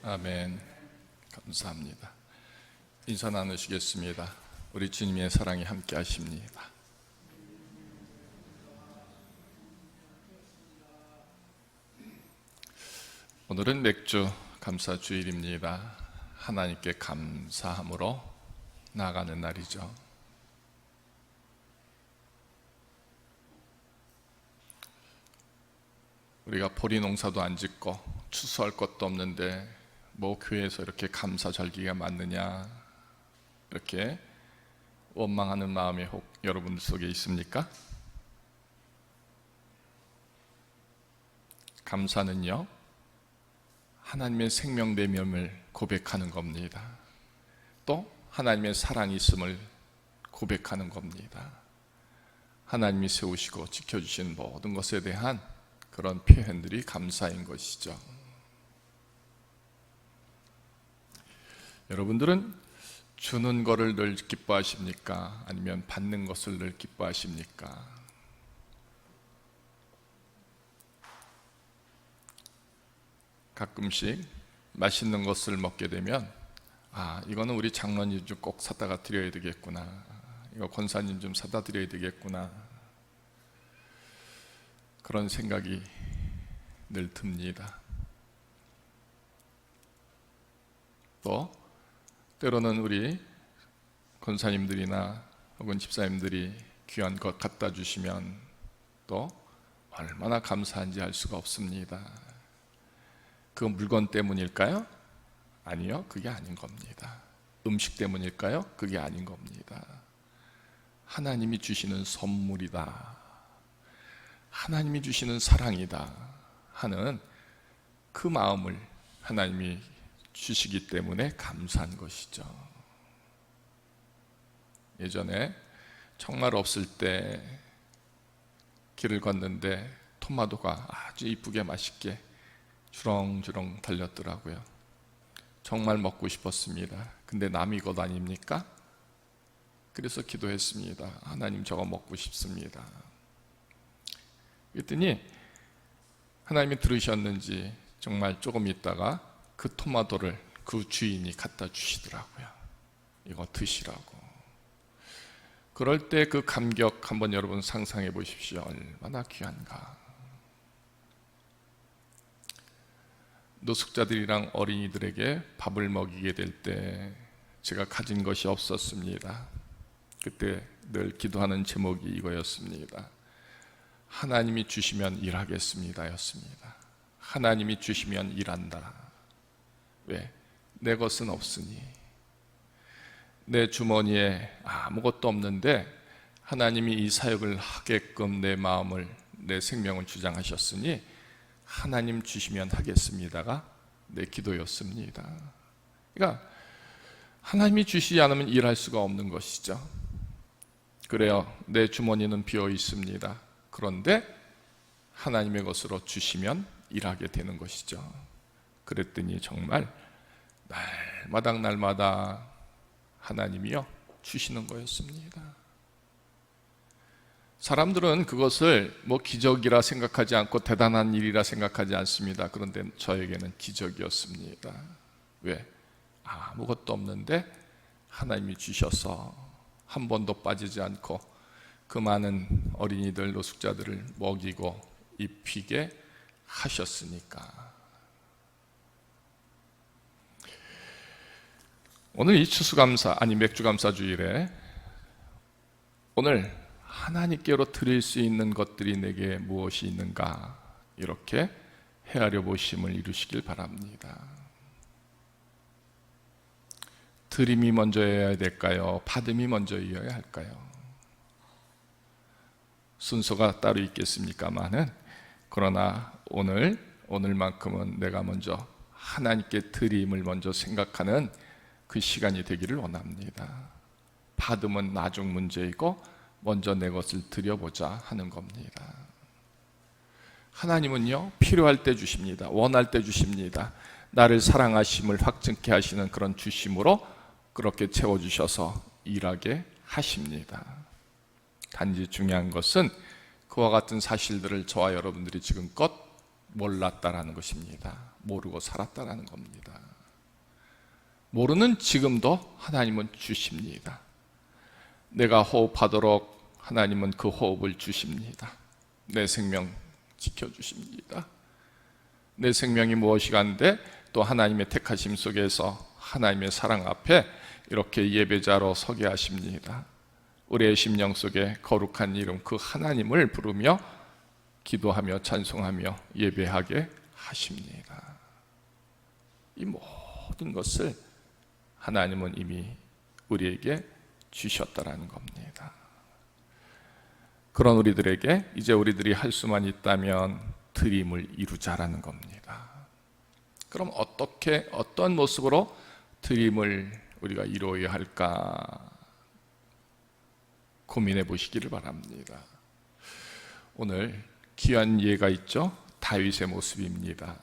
아멘. 감사합니다. 인사 나누시겠습니다. 우리 주님의 사랑이 함께 하십니다. 오늘은 맥주 감사 주일입니다. 하나님께 감사함으로 나아가는 날이죠. 우리가 보리 농사도 안 짓고 추수할 것도 없는데 뭐 교회에서 이렇게 감사절기가 맞느냐, 이렇게 원망하는 마음이 혹 여러분들 속에 있습니까? 감사는요, 하나님의 생명되됨을 고백하는 겁니다. 또 하나님의 사랑이 있음을 고백하는 겁니다. 하나님이 세우시고 지켜주신 모든 것에 대한 그런 표현들이 감사인 것이죠. 여러분들은 주는 것을 늘 기뻐하십니까? 아니면 받는 것을 늘 기뻐하십니까? 가끔씩 맛있는 것을 먹게 되면 이거는 우리 장로님 좀 꼭 사다가 드려야 되겠구나, 이거 권사님 좀 사다 드려야 되겠구나, 그런 생각이 늘 듭니다. 또 때로는 우리 권사님들이나 혹은 집사님들이 귀한 것 갖다 주시면 또 얼마나 감사한지 알 수가 없습니다. 그 물건 때문일까요? 아니요, 그게 아닌 겁니다. 음식 때문일까요? 그게 아닌 겁니다. 하나님이 주시는 선물이다, 하나님이 주시는 사랑이다 하는 그 마음을 하나님이 주시기 때문에 감사한 것이죠. 예전에 정말 없을 때 길을 걷는데 토마토가 아주 이쁘게 맛있게 주렁주렁 달렸더라고요. 정말 먹고 싶었습니다. 근데 남이 것 아닙니까? 그래서 기도했습니다. 하나님, 저거 먹고 싶습니다. 그랬더니 하나님이 들으셨는지 정말 조금 있다가 그 토마토를 그 주인이 갖다 주시더라고요. 이거 드시라고. 그럴 때 그 감격 한번 여러분 상상해 보십시오. 얼마나 귀한가. 노숙자들이랑 어린이들에게 밥을 먹이게 될 때 제가 가진 것이 없었습니다. 그때 늘 기도하는 제목이 이거였습니다. 하나님이 주시면 일하겠습니다 였습니다. 하나님이 주시면 일한다. 왜? 내 것은 없으니, 내 주머니에 아무것도 없는데 하나님이 이 사역을 하게끔 내 마음을, 내 생명을 주장하셨으니 하나님 주시면 하겠습니다가 내 기도였습니다. 그러니까 하나님이 주시지 않으면 일할 수가 없는 것이죠. 그래요, 내 주머니는 비어 있습니다. 그런데 하나님의 것으로 주시면 일하게 되는 것이죠. 그랬더니 정말 날마다 하나님이요 주시는 거였습니다. 사람들은 그것을 뭐 기적이라 생각하지 않고 대단한 일이라 생각하지 않습니다. 그런데 저에게는 기적이었습니다. 왜? 아무것도 없는데 하나님이 주셔서 한 번도 빠지지 않고 그 많은 어린이들, 노숙자들을 먹이고 입히게 하셨으니까. 오늘 이 추수감사, 맥주감사 주일에 오늘 하나님께로 드릴 수 있는 것들이 내게 무엇이 있는가, 이렇게 헤아려 보심을 이루시길 바랍니다. 드림이 먼저여야 될까요? 받음이 먼저여야 할까요? 순서가 따로 있겠습니까마는, 그러나 오늘만큼은 내가 먼저 하나님께 드림을 먼저 생각하는 그 시간이 되기를 원합니다. 받음은 나중 문제이고 먼저 내 것을 드려보자 하는 겁니다. 하나님은요 필요할 때 주십니다. 원할 때 주십니다. 나를 사랑하심을 확증케 하시는 그런 주심으로 그렇게 채워주셔서 일하게 하십니다. 단지 중요한 것은 그와 같은 사실들을 저와 여러분들이 지금껏 몰랐다라는 것입니다. 모르고 살았다라는 겁니다. 모르는 지금도 하나님은 주십니다. 내가 호흡하도록 하나님은 그 호흡을 주십니다. 내 생명 지켜주십니다. 내 생명이 무엇이간데 또 하나님의 택하심 속에서 하나님의 사랑 앞에 이렇게 예배자로 서게 하십니다. 우리의 심령 속에 거룩한 이름 그 하나님을 부르며 기도하며 찬송하며 예배하게 하십니다. 이 모든 것을 하나님은 이미 우리에게 주셨다라는 겁니다. 그런 우리들에게 이제 우리들이 할 수만 있다면 드림을 이루자라는 겁니다. 그럼 어떻게 어떤 모습으로 드림을 우리가 이루어야 할까 고민해 보시기를 바랍니다. 오늘 귀한 예가 있죠. 다윗의 모습입니다.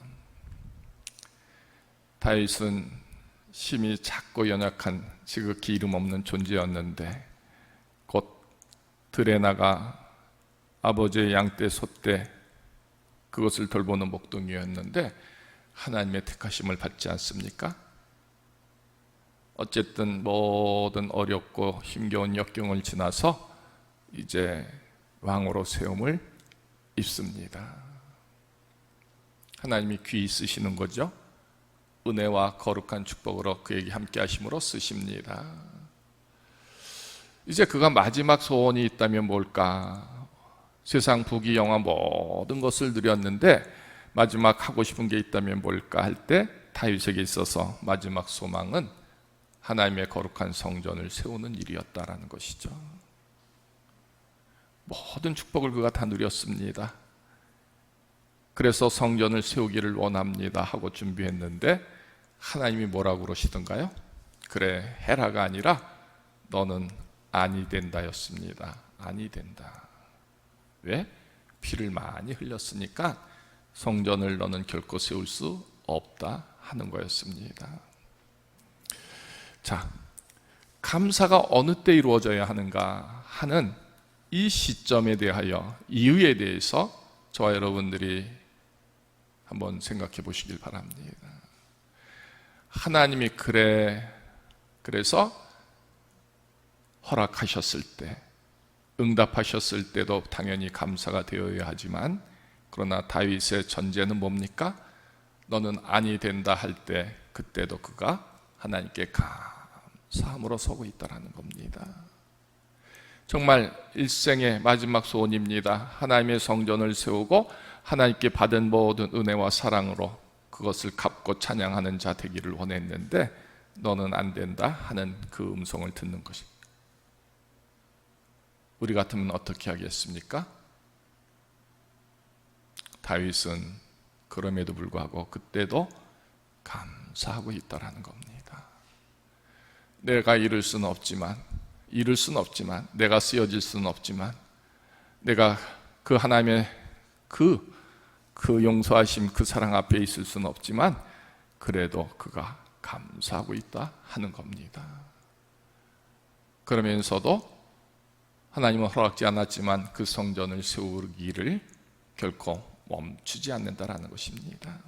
다윗은 심히 작고 연약한 지극히 이름 없는 존재였는데 곧 들에 나가 아버지의 양떼 소떼 그것을 돌보는 목동이었는데 하나님의 택하심을 받지 않습니까? 어쨌든 모든 어렵고 힘겨운 역경을 지나서 이제 왕으로 세움을 입습니다. 하나님이 귀히 쓰시는 거죠. 은혜와 거룩한 축복으로 그에게 함께 하심으로 쓰십니다. 이제 그가 마지막 소원이 있다면 뭘까? 세상 부귀 영화 모든 것을 누렸는데 마지막 하고 싶은 게 있다면 뭘까 할 때 다윗에게 있어서 마지막 소망은 하나님의 거룩한 성전을 세우는 일이었다라는 것이죠. 모든 축복을 그가 다 누렸습니다. 그래서 성전을 세우기를 원합니다 하고 준비했는데 하나님이 뭐라고 그러시던가요? 그래, 해라가 아니라 너는 아니 된다였습니다. 아니 된다. 왜? 피를 많이 흘렸으니까 성전을 너는 결코 세울 수 없다 하는 거였습니다. 자, 감사가 어느 때 이루어져야 하는가 하는 이 시점에 대하여 이유에 대해서 저와 여러분들이 한번 생각해 보시길 바랍니다. 하나님이 그래서 허락하셨을 때, 응답하셨을 때도 당연히 감사가 되어야 하지만 그러나 다윗의 전제는 뭡니까? 너는 아니 된다 할 때 그때도 그가 하나님께 감사함으로 서고 있다는 겁니다. 정말 일생의 마지막 소원입니다. 하나님의 성전을 세우고 하나님께 받은 모든 은혜와 사랑으로 그것을 갚고 찬양하는 자 되기를 원했는데 너는 안 된다 하는 그 음성을 듣는 것입니다. 우리 같으면 어떻게 하겠습니까? 다윗은 그럼에도 불구하고 그때도 감사하고 있다라는 겁니다. 내가 이룰 수는 없지만 내가 쓰여질 수는 없지만 내가 그 하나님의 그 용서하심 그 사랑 앞에 있을 수는 없지만 그래도 그가 감사하고 있다 하는 겁니다. 그러면서도 하나님은 허락지 않았지만 그 성전을 세우기를 결코 멈추지 않는다라는 것입니다.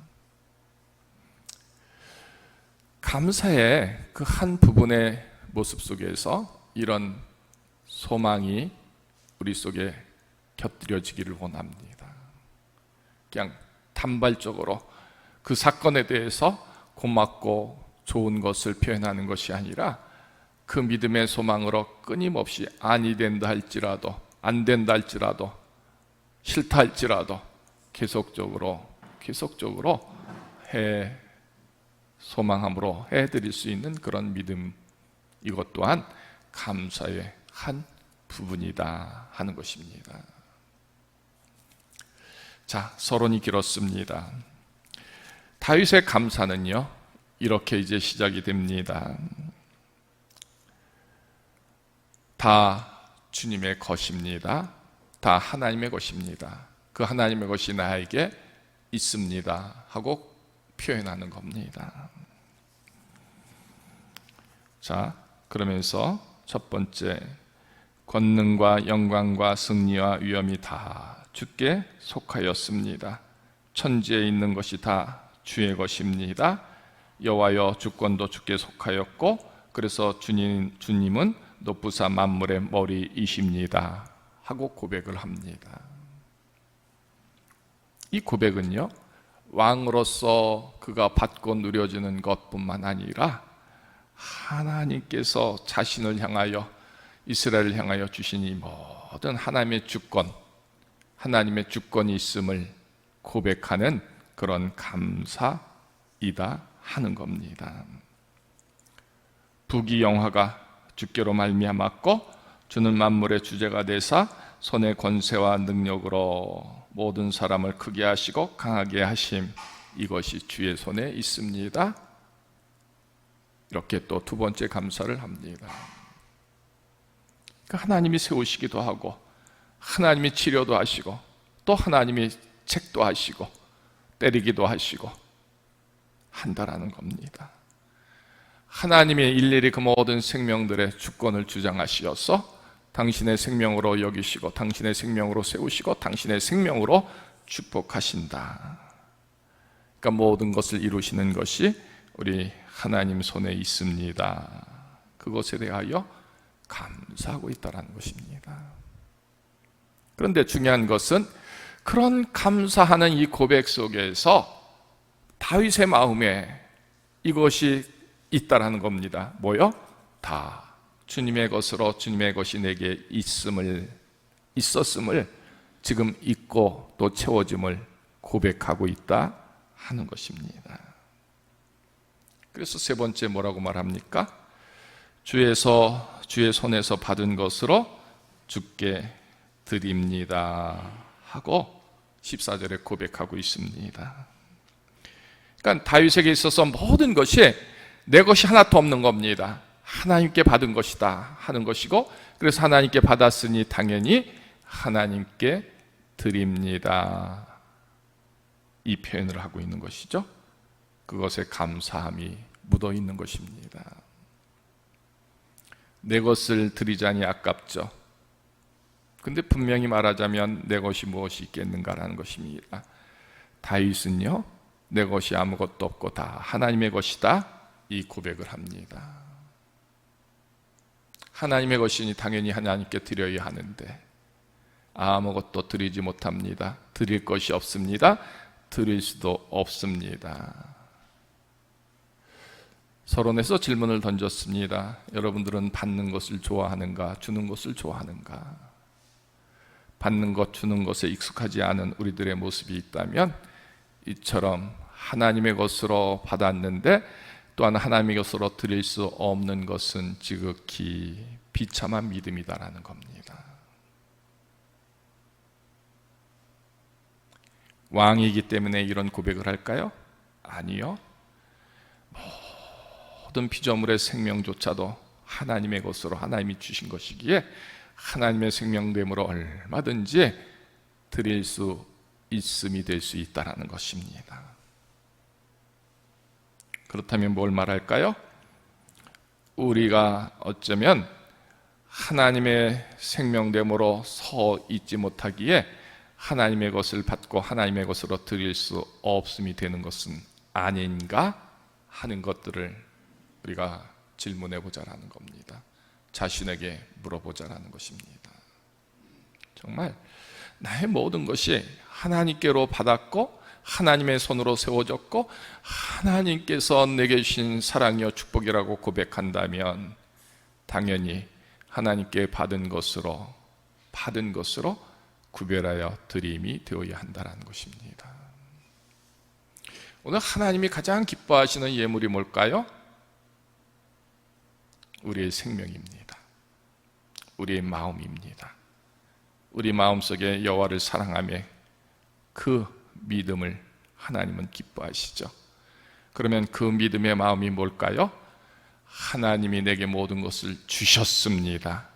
감사의 그 한 부분의 모습 속에서 이런 소망이 우리 속에 곁들여지기를 원합니다. 그냥 단발적으로 그 사건에 대해서 고맙고 좋은 것을 표현하는 것이 아니라 그 믿음의 소망으로 끊임없이 아니 된다 할지라도 안 된다 할지라도 싫다 할지라도 계속적으로 소망함으로 해드릴 수 있는 그런 믿음, 이것 또한 감사의 한 부분이다 하는 것입니다. 자, 서론이 길었습니다. 다윗의 감사는요 이렇게 이제 시작이 됩니다. 다 주님의 것입니다. 다 하나님의 것입니다. 그 하나님의 것이 나에게 있습니다 하고 표현하는 겁니다. 자, 그러면서 첫 번째, 권능과 영광과 승리와 위엄이 다 주께 속하였습니다. 천지에 있는 것이 다 주의 것입니다. 여호와여 주권도 주께 속하였고 그래서 주님은 높으사 만물의 머리이십니다 하고 고백을 합니다. 이 고백은요, 왕으로서 그가 받고 누려지는 것뿐만 아니라 하나님께서 자신을 향하여, 이스라엘을 향하여 주신 이 모든 하나님의 주권, 하나님의 주권이 있음을 고백하는 그런 감사이다 하는 겁니다. 부귀영화가 주께로 말미암았고 주는 만물의 주제가 되사 손의 권세와 능력으로 모든 사람을 크게 하시고 강하게 하심, 이것이 주의 손에 있습니다. 이렇게 또 두 번째 감사를 합니다. 그러니까 하나님이 세우시기도 하고 하나님이 치료도 하시고 또 하나님이 책도 하시고 때리기도 하시고 한다라는 겁니다. 하나님이 일일이 그 모든 생명들의 주권을 주장하시어서 당신의 생명으로 여기시고 당신의 생명으로 세우시고 당신의 생명으로 축복하신다. 그러니까 모든 것을 이루시는 것이 우리 하나님 손에 있습니다. 그것에 대하여 감사하고 있다는 것입니다. 그런데 중요한 것은 그런 감사하는 이 고백 속에서 다윗의 마음에 이것이 있다라는 겁니다. 뭐요? 다 주님의 것으로 주님의 것이 내게 있었음을 지금 있고 또 채워짐을 고백하고 있다 하는 것입니다. 그래서 세 번째 뭐라고 말합니까? 주의 손에서 받은 것으로 주께 드립니다 하고 14절에 고백하고 있습니다. 그러니까 다윗에게 있어서 모든 것이 내 것이 하나도 없는 겁니다. 하나님께 받은 것이다 하는 것이고, 그래서 하나님께 받았으니 당연히 하나님께 드립니다, 이 표현을 하고 있는 것이죠. 그것에 감사함이 묻어 있는 것입니다. 내 것을 드리자니 아깝죠. 근데 분명히 말하자면 내 것이 무엇이 있겠는가라는 것입니다. 다윗은요, 내 것이 아무것도 없고 다 하나님의 것이다, 이 고백을 합니다. 하나님의 것이니 당연히 하나님께 드려야 하는데 아무것도 드리지 못합니다. 드릴 것이 없습니다. 드릴 수도 없습니다. 서론에서 질문을 던졌습니다. 여러분들은 받는 것을 좋아하는가, 주는 것을 좋아하는가? 받는 것, 주는 것에 익숙하지 않은 우리들의 모습이 있다면 이처럼 하나님의 것으로 받았는데 또한 하나님의 것으로 드릴 수 없는 것은 지극히 비참한 믿음이다라는 겁니다. 왕이기 때문에 이런 고백을 할까요? 아니요. 모든 피조물의 생명조차도 하나님의 것으로 하나님이 주신 것이기에 하나님의 생명됨으로 얼마든지 드릴 수 있음이 될 수 있다는 것입니다. 그렇다면 뭘 말할까요? 우리가 어쩌면 하나님의 생명됨으로 서 있지 못하기에 하나님의 것을 받고 하나님의 것으로 드릴 수 없음이 되는 것은 아닌가 하는 것들을 우리가 질문해 보자라는 겁니다. 자신에게 물어보자라는 것입니다. 정말 나의 모든 것이 하나님께로 받았고 하나님의 손으로 세워졌고 하나님께서 내게 주신 사랑이요 축복이라고 고백한다면 당연히 하나님께 받은 것으로 구별하여 드림이 되어야 한다는 것입니다. 오늘 하나님이 가장 기뻐하시는 예물이 뭘까요? 우리의 생명입니다. 우리의 마음입니다. 우리 마음속에 여호와를 사랑하며 그 믿음을 하나님은 기뻐하시죠. 그러면 그 믿음의 마음이 뭘까요? 하나님이 내게 모든 것을 주셨습니다.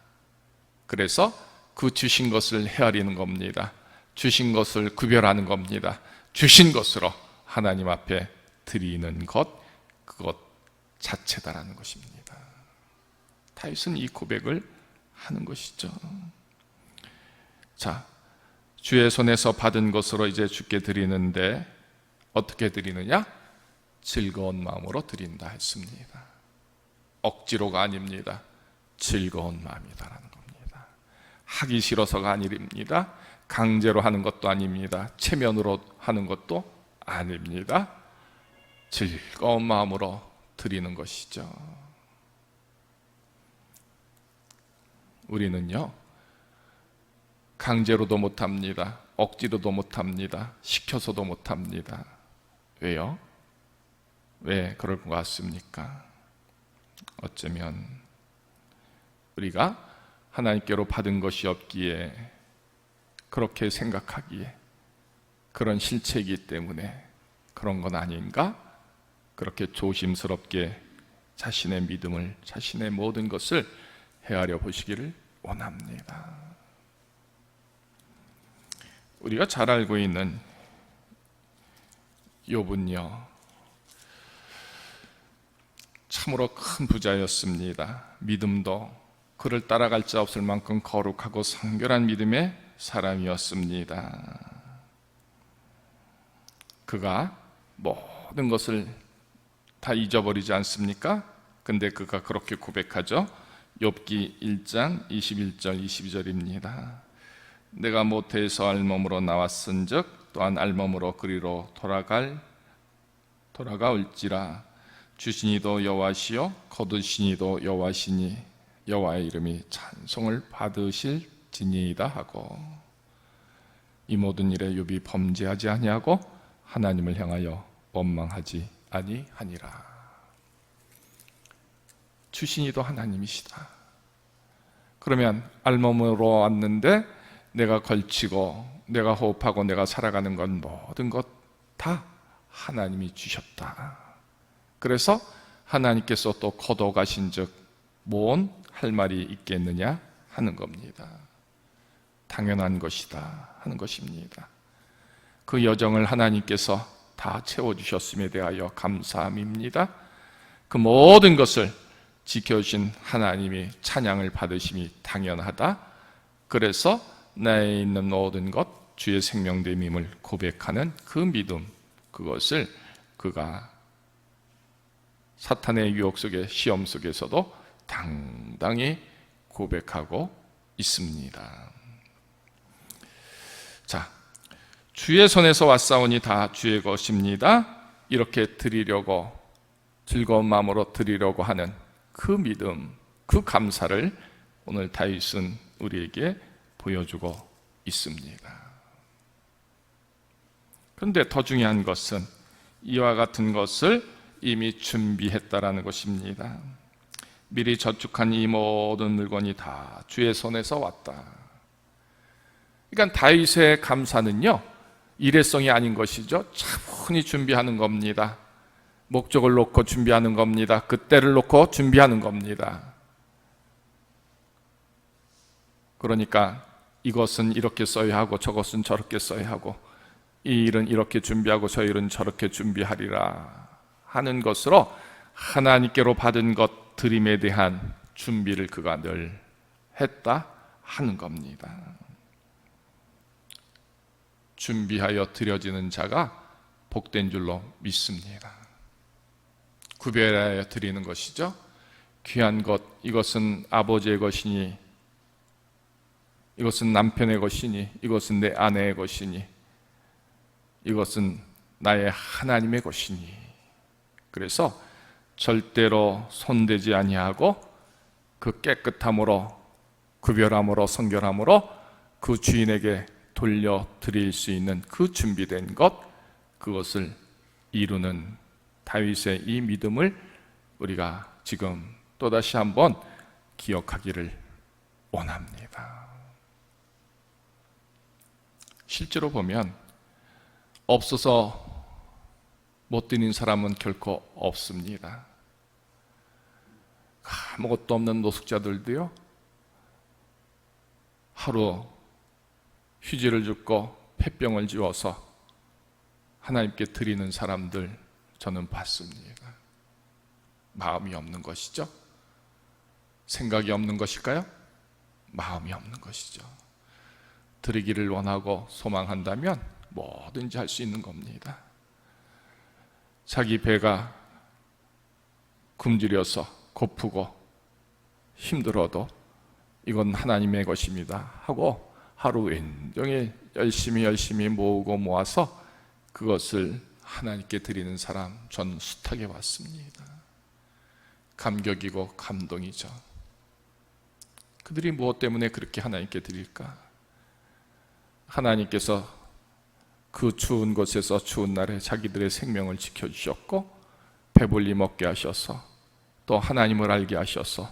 그래서 그 주신 것을 헤아리는 겁니다. 주신 것을 구별하는 겁니다. 주신 것으로 하나님 앞에 드리는 것, 그것 자체다라는 것입니다. 다윗은 이 고백을 하는 것이죠. 자, 주의 손에서 받은 것으로 이제 주께 드리는데 어떻게 드리느냐? 즐거운 마음으로 드린다 했습니다. 억지로가 아닙니다. 즐거운 마음이다라는 겁니다. 하기 싫어서가 아닙니다. 강제로 하는 것도 아닙니다. 체면으로 하는 것도 아닙니다. 즐거운 마음으로 드리는 것이죠. 우리는요, 강제로도 못합니다. 억지로도 못합니다. 시켜서도 못합니다. 왜요? 왜 그럴 것 같습니까? 어쩌면 우리가 하나님께로 받은 것이 없기에, 그렇게 생각하기에, 그런 실체이기 때문에 그런 건 아닌가? 그렇게 조심스럽게 자신의 믿음을, 자신의 모든 것을 헤아려 보시기를 원합니다. 우리가 잘 알고 있는 욥은요, 참으로 큰 부자였습니다. 믿음도 그를 따라갈 자 없을 만큼 거룩하고 성결한 믿음의 사람이었습니다. 그가 모든 것을 다 잊어버리지 않습니까? 근데 그가 그렇게 고백하죠. 욥기 1장 21절 22절입니다. 내가 모태에서 알몸으로 나왔은즉 또한 알몸으로 그리로 돌아가올지라. 주시니도 여호와시요 거두시니도 여호와시니 여호와의 이름이 찬송을 받으실지니이다 하고, 이 모든 일에 욥이 범죄하지 아니하고 하나님을 향하여 원망하지 아니하니라. 주시니도 하나님이시다. 그러면 알몸으로 왔는데 내가 걸치고 내가 호흡하고 내가 살아가는 건 모든 것 다 하나님이 주셨다. 그래서 하나님께서 또 거둬가신 즉 뭔 할 말이 있겠느냐 하는 겁니다. 당연한 것이다 하는 것입니다. 그 여정을 하나님께서 다 채워주셨음에 대하여 감사함입니다. 그 모든 것을 지켜주신 하나님이 찬양을 받으심이 당연하다. 그래서 나에 있는 모든 것 주의 생명됨임을 고백하는 그 믿음, 그것을 그가 사탄의 유혹 속에, 시험 속에서도 당당히 고백하고 있습니다. 자, 주의 손에서 왔사오니 다 주의 것입니다. 이렇게 드리려고, 즐거운 마음으로 드리려고 하는 그 믿음, 그 감사를 오늘 다윗은 우리에게 보여주고 있습니다. 그런데 더 중요한 것은 이와 같은 것을 이미 준비했다라는 것입니다. 미리 저축한 이 모든 물건이 다 주의 손에서 왔다. 그러니까 다윗의 감사는요, 일회성이 아닌 것이죠. 차분히 준비하는 겁니다. 목적을 놓고 준비하는 겁니다. 그때를 놓고 준비하는 겁니다. 그러니까 이것은 이렇게 써야 하고 저것은 저렇게 써야 하고, 이 일은 이렇게 준비하고 저 일은 저렇게 준비하리라 하는 것으로 하나님께로 받은 것 드림에 대한 준비를 그가 늘 했다 하는 겁니다. 준비하여 드려지는 자가 복된 줄로 믿습니다. 구별하여 드리는 것이죠. 귀한 것, 이것은 아버지의 것이니, 이것은 남편의 것이니, 이것은 내 아내의 것이니, 이것은 나의 하나님의 것이니. 그래서 절대로 손대지 아니하고 그 깨끗함으로, 구별함으로, 성결함으로 그 주인에게 돌려드릴 수 있는 그 준비된 것, 그것을 이루는 다윗의 이 믿음을 우리가 지금 또다시 한번 기억하기를 원합니다. 실제로 보면 없어서 못 드린 사람은 결코 없습니다. 아무것도 없는 노숙자들도요, 하루 휴지를 줍고 폐병을 지워서 하나님께 드리는 사람들 저는 봤습니다. 마음이 없는 것이죠. 생각이 없는 것일까요? 마음이 없는 것이죠. 드리기를 원하고 소망한다면 뭐든지 할 수 있는 겁니다. 자기 배가 굶주려서 고프고 힘들어도 이건 하나님의 것입니다 하고 하루 온종일 열심히 모으고 모아서 그것을 하나님께 드리는 사람 전 숱하게 봤습니다. 감격이고 감동이죠. 그들이 무엇 때문에 그렇게 하나님께 드릴까? 하나님께서 그 추운 곳에서 추운 날에 자기들의 생명을 지켜주셨고 배불리 먹게 하셔서 또 하나님을 알게 하셔서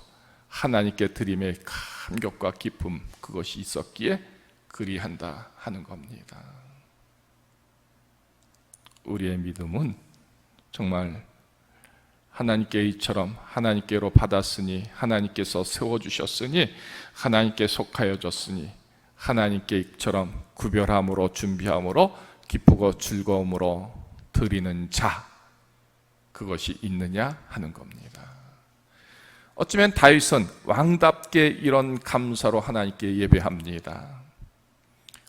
하나님께 드림의 감격과 기쁨 그것이 있었기에 그리한다 하는 겁니다. 우리의 믿음은 정말 하나님께 이처럼 하나님께로 받았으니 하나님께서 세워주셨으니 하나님께 속하여졌으니 하나님께 이처럼 구별함으로 준비함으로 기쁘고 즐거움으로 드리는 자 그것이 있느냐 하는 겁니다. 어쩌면 다윗은 왕답게 이런 감사로 하나님께 예배합니다.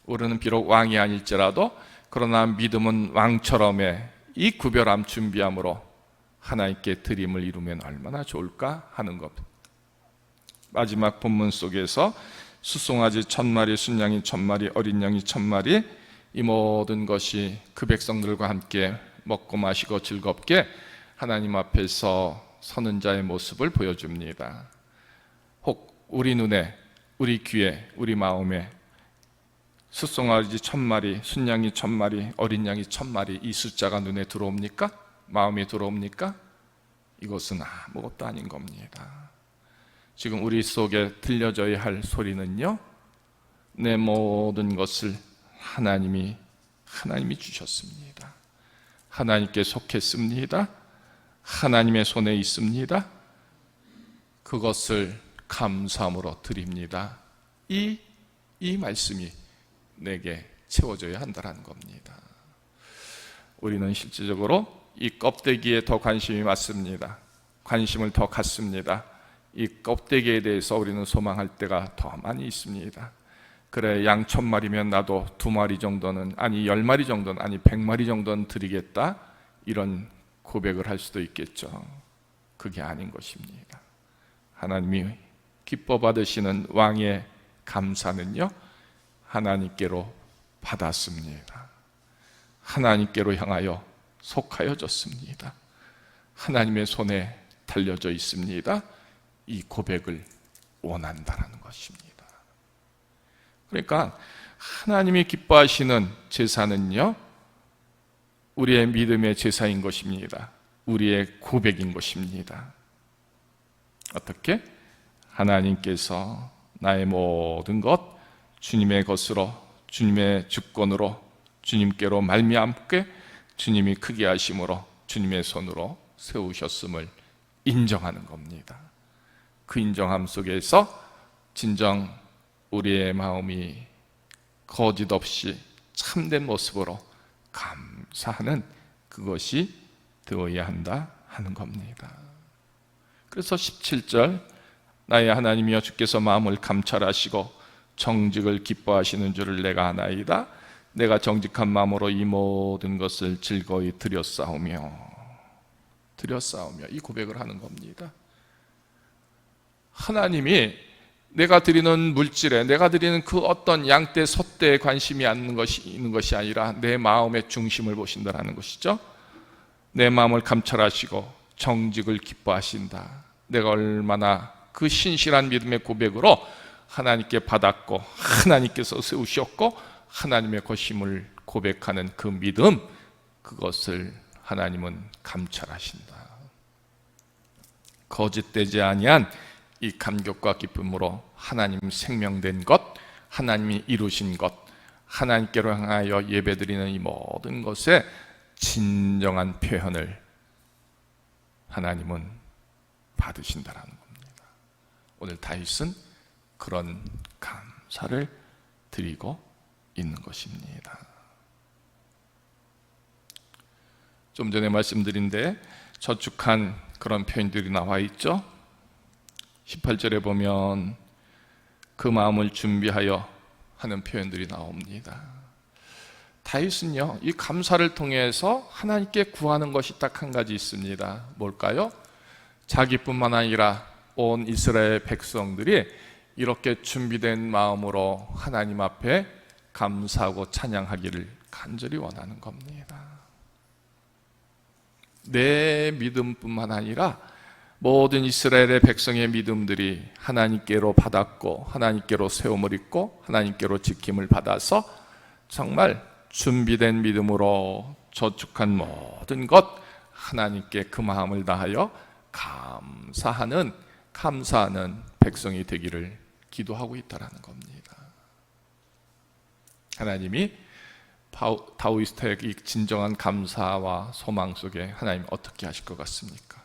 우리는 비록 왕이 아닐지라도 그러나 믿음은 왕처럼의 이 구별함 준비함으로 하나님께 드림을 이루면 얼마나 좋을까 하는 것. 마지막 본문 속에서 숫송아지 1000마리, 순양이 1000마리, 어린 양이 1000마리 이 모든 것이 그 백성들과 함께 먹고 마시고 즐겁게 하나님 앞에서 서는 자의 모습을 보여줍니다. 혹 우리 눈에, 우리 귀에, 우리 마음에 숫송아지 1000마리, 순양이 1000마리, 어린 양이 1000마리 이 숫자가 눈에 들어옵니까? 마음에 들어옵니까? 이것은 아무것도 아닌 겁니다. 지금 우리 속에 들려져야 할 소리는요, 내 모든 것을 하나님이 주셨습니다. 하나님께 속했습니다. 하나님의 손에 있습니다. 그것을 감사함으로 드립니다. 이 말씀이 내게 채워져야 한다는 겁니다. 우리는 실질적으로 이 껍데기에 더 관심이 많습니다. 관심을 더 갖습니다. 이 껍데기에 대해서 우리는 소망할 때가 더 많이 있습니다. 그래, 양 1000마리면 나도 2마리 정도는, 아니 10마리 정도는, 아니 100마리 정도는 드리겠다, 이런 고백을 할 수도 있겠죠. 그게 아닌 것입니다. 하나님이 기뻐 받으시는 왕의 감사는요, 하나님께로 받았습니다. 하나님께로 향하여 속하여졌습니다. 하나님의 손에 달려져 있습니다. 이 고백을 원한다는 것입니다. 그러니까 하나님이 기뻐하시는 제사는요, 우리의 믿음의 제사인 것입니다. 우리의 고백인 것입니다. 어떻게? 하나님께서 나의 모든 것 주님의 것으로, 주님의 주권으로, 주님께로 말미암게 주님이 크게 하심으로 주님의 손으로 세우셨음을 인정하는 겁니다. 그 인정함 속에서 진정 우리의 마음이 거짓 없이 참된 모습으로 감사하는 그것이 되어야 한다 하는 겁니다. 그래서 17절, 나의 하나님이여 주께서 마음을 감찰하시고 정직을 기뻐하시는 줄을 내가 아나이다. 내가 정직한 마음으로 이 모든 것을 즐거이 드렸사오며 이 고백을 하는 겁니다. 하나님이 내가 드리는 물질에, 내가 드리는 그 어떤 양떼, 소떼에 관심이 있는 것이 아니라 내 마음의 중심을 보신다는 것이죠. 내 마음을 감찰하시고 정직을 기뻐하신다. 내가 얼마나 그 신실한 믿음의 고백으로 하나님께 받았고 하나님께서 세우셨고 하나님의 것임을 고백하는 그 믿음, 그것을 하나님은 감찰하신다. 거짓되지 아니한 이 감격과 기쁨으로 하나님 생명된 것, 하나님이 이루신 것, 하나님께로 향하여 예배드리는 이 모든 것의 진정한 표현을 하나님은 받으신다는 겁니다. 오늘 다윗은 그런 감사를 드리고 있는 것입니다. 좀 전에 말씀드린 데 저축한 그런 표현들이 나와 있죠. 18절에 보면 그 마음을 준비하여 하는 표현들이 나옵니다. 다윗은요, 이 감사를 통해서 하나님께 구하는 것이 딱 한 가지 있습니다. 뭘까요? 자기뿐만 아니라 온 이스라엘 백성들이 이렇게 준비된 마음으로 하나님 앞에 감사하고 찬양하기를 간절히 원하는 겁니다. 내 믿음뿐만 아니라 모든 이스라엘의 백성의 믿음들이 하나님께로 받았고 하나님께로 세움을 입고 하나님께로 지킴을 받아서 정말 준비된 믿음으로 저축한 모든 것 하나님께 그 마음을 다하여 감사하는 백성이 되기를 기도하고 있다는 겁니다. 하나님이 다윗의 이 진정한 감사와 소망 속에 하나님 어떻게 하실 것 같습니까?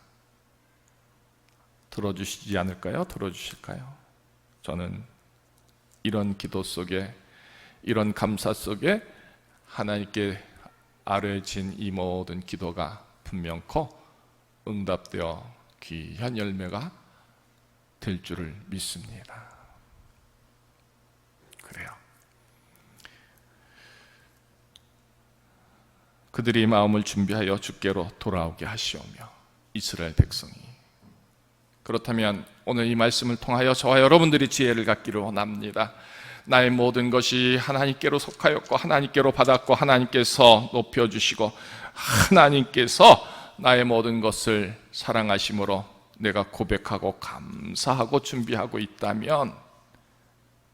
들어주시지 않을까요? 들어주실까요? 저는 이런 기도 속에, 이런 감사 속에 하나님께 아뢰진 이 모든 기도가 분명코 응답되어 귀한 열매가 될 줄을 믿습니다. 그래요. 그들이 마음을 준비하여 주께로 돌아오게 하시오며 이스라엘 백성이. 그렇다면 오늘 이 말씀을 통하여 저와 여러분들이 지혜를 갖기를 원합니다. 나의 모든 것이 하나님께로 속하였고 하나님께로 받았고 하나님께서 높여주시고 하나님께서 나의 모든 것을 사랑하심으로 내가 고백하고 감사하고 준비하고 있다면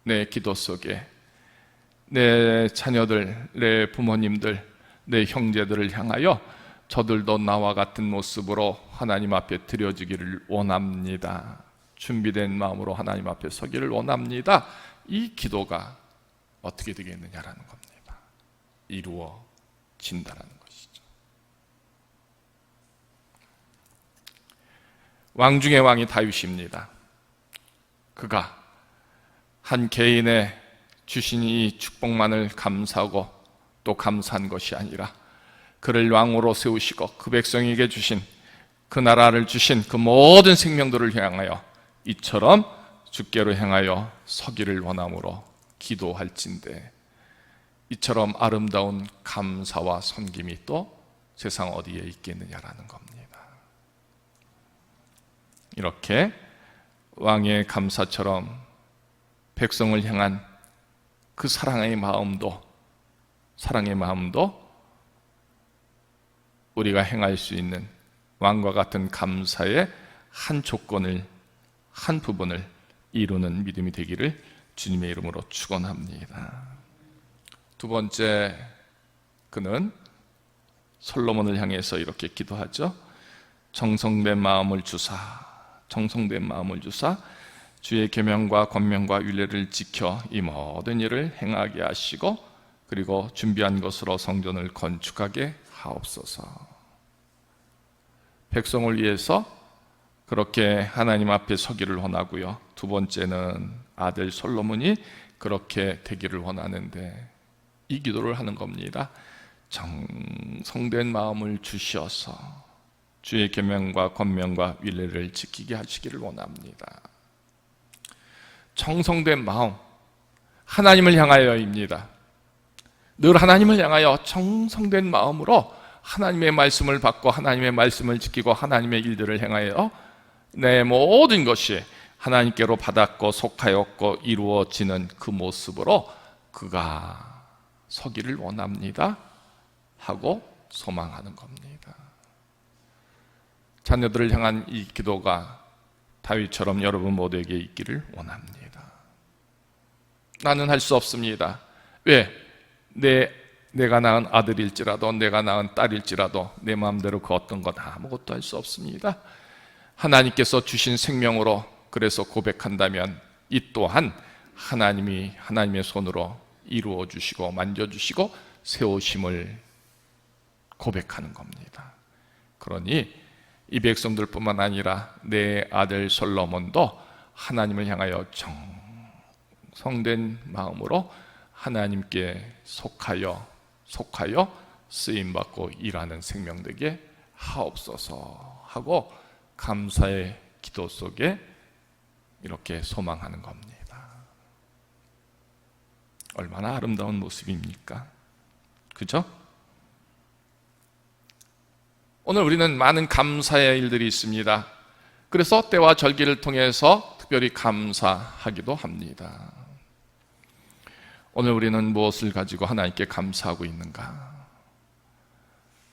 내 기도 속에 내 자녀들, 내 부모님들, 내 형제들을 향하여 저들도 나와 같은 모습으로 하나님 앞에 드려지기를 원합니다. 준비된 마음으로 하나님 앞에 서기를 원합니다. 이 기도가 어떻게 되겠느냐라는 겁니다. 이루어진다라는 것이죠. 왕 중의 왕이 다윗입니다. 그가 한 개인의 주신 이 축복만을 감사하고 또 감사한 것이 아니라 그를 왕으로 세우시고 그 백성에게 주신 그 나라를 주신 그 모든 생명들을 향하여 이처럼 주께로 향하여 서기를 원함으로 기도할진대 이처럼 아름다운 감사와 섬김이 또 세상 어디에 있겠느냐라는 겁니다. 이렇게 왕의 감사처럼 백성을 향한 그 사랑의 마음도 우리가 행할 수 있는 왕과 같은 감사의 한 조건을, 한 부분을 이루는 믿음이 되기를 주님의 이름으로 축원합니다. 두 번째, 그는 솔로몬을 향해서 이렇게 기도하죠. 정성된 마음을 주사 주의 계명과 권명과 율례를 지켜 이 모든 일을 행하게 하시고 그리고 준비한 것으로 성전을 건축하게 하옵소서. 백성을 위해서 그렇게 하나님 앞에 서기를 원하고요. 두 번째는 아들 솔로몬이 그렇게 되기를 원하는데 이 기도를 하는 겁니다. 정성된 마음을 주시어서 주의 계명과 권명과 율례를 지키게 하시기를 원합니다. 정성된 마음, 하나님을 향하여입니다. 늘 하나님을 향하여 정성된 마음으로 하나님의 말씀을 받고 하나님의 말씀을 지키고 하나님의 일들을 행하여 내 모든 것이 하나님께로 받았고 속하였고 이루어지는 그 모습으로 그가 서기를 원합니다 하고 소망하는 겁니다. 자녀들을 향한 이 기도가 다윗처럼 여러분 모두에게 있기를 원합니다. 나는 할 수 없습니다. 왜? 내가 낳은 아들일지라도 내가 낳은 딸일지라도 내 마음대로 그 어떤 것 아무것도 할 수 없습니다. 하나님께서 주신 생명으로 그래서 고백한다면 이 또한 하나님의 손으로 이루어 주시고 만져 주시고 세우심을 고백하는 겁니다. 그러니 이 백성들뿐만 아니라 내 아들 솔로몬도 하나님을 향하여 정성된 마음으로 하나님께 속하여 쓰임받고 일하는 생명 되게 하옵소서 하고 감사의 기도 속에 이렇게 소망하는 겁니다. 얼마나 아름다운 모습입니까? 그죠? 오늘 우리는 많은 감사의 일들이 있습니다. 그래서 때와 절기를 통해서 특별히 감사하기도 합니다. 오늘 우리는 무엇을 가지고 하나님께 감사하고 있는가?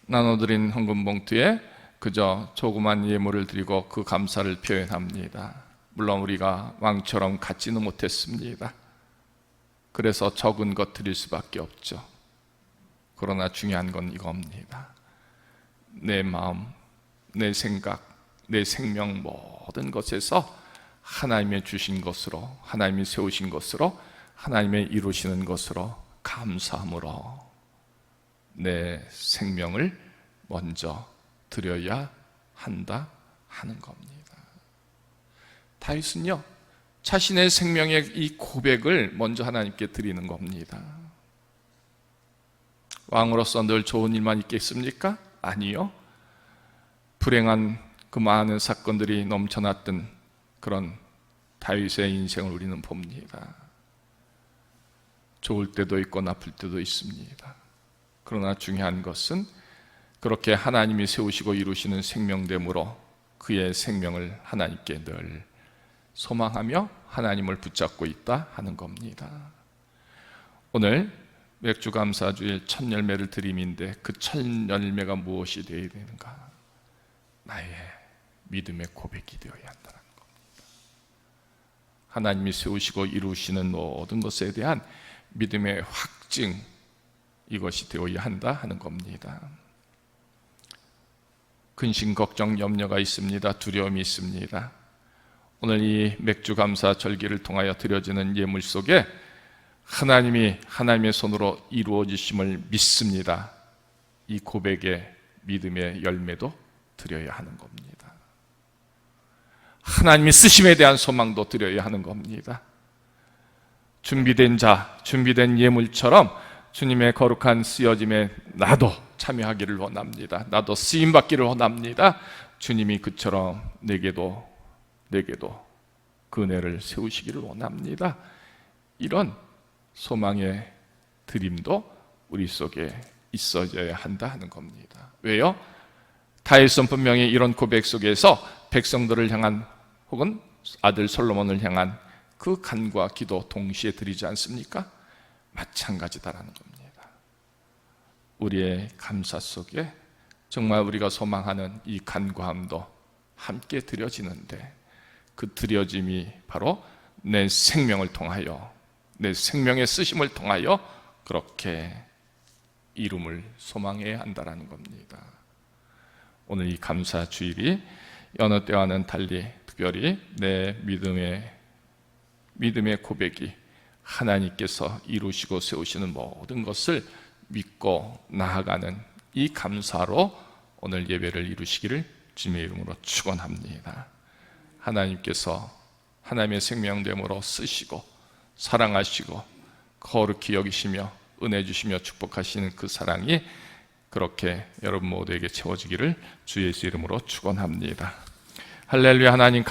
나눠드린 헌금 봉투에 그저 조그만 예물을 드리고 그 감사를 표현합니다. 물론 우리가 왕처럼 갖지는 못했습니다. 그래서 적은 것 드릴 수밖에 없죠. 그러나 중요한 건 이겁니다. 내 마음, 내 생각, 내 생명 모든 것에서 하나님의 주신 것으로, 하나님이 세우신 것으로, 하나님의 이루시는 것으로 감사함으로 내 생명을 먼저 드려야 한다 하는 겁니다. 다윗은요, 자신의 생명의 이 고백을 먼저 하나님께 드리는 겁니다. 왕으로서 늘 좋은 일만 있겠습니까? 아니요. 불행한 그 많은 사건들이 넘쳐났던 그런 다윗의 인생을 우리는 봅니다. 좋을 때도 있고 나쁠 때도 있습니다. 그러나 중요한 것은 그렇게 하나님이 세우시고 이루시는 생명됨으로 그의 생명을 하나님께 늘 소망하며 하나님을 붙잡고 있다 하는 겁니다. 오늘 맥주감사주일 첫 열매를 드림인데 그 첫 열매가 무엇이 되어야 되는가? 나의 믿음의 고백이 되어야 한다는 겁니다. 하나님이 세우시고 이루시는 모든 것에 대한 믿음의 확증, 이것이 되어야 한다 하는 겁니다. 근심, 걱정, 염려가 있습니다. 두려움이 있습니다. 오늘 이 맥주감사 절기를 통하여 드려지는 예물 속에 하나님이 하나님의 손으로 이루어지심을 믿습니다. 이 고백의 믿음의 열매도 드려야 하는 겁니다. 하나님이 쓰심에 대한 소망도 드려야 하는 겁니다. 준비된 자, 준비된 예물처럼 주님의 거룩한 쓰여짐에 나도 참여하기를 원합니다. 나도 쓰임받기를 원합니다. 주님이 그처럼 내게도 그 은혜를 세우시기를 원합니다. 이런 소망의 드림도 우리 속에 있어져야 한다 하는 겁니다. 왜요? 다윗은 분명히 이런 고백 속에서 백성들을 향한 혹은 아들 솔로몬을 향한 그 간과 기도 동시에 드리지 않습니까? 마찬가지다라는 겁니다. 우리의 감사 속에 정말 우리가 소망하는 이 간과함도 함께 드려지는데 그 드려짐이 바로 내 생명을 통하여, 내 생명의 쓰심을 통하여 그렇게 이룸을 소망해야 한다는 겁니다. 오늘 이 감사 주일이 여느 때와는 달리 특별히 내 믿음의 고백이 하나님께서 이루시고 세우시는 모든 것을 믿고 나아가는 이 감사로 오늘 예배를 이루시기를 주님의 이름으로 축원합니다. 하나님께서 하나님의 생명됨으로 쓰시고 사랑하시고 거룩히 여기시며 은혜 주시며 축복하시는 그 사랑이 그렇게 여러분 모두에게 채워지기를 주 예수 이름으로 축원합니다. 할렐루야. 하나님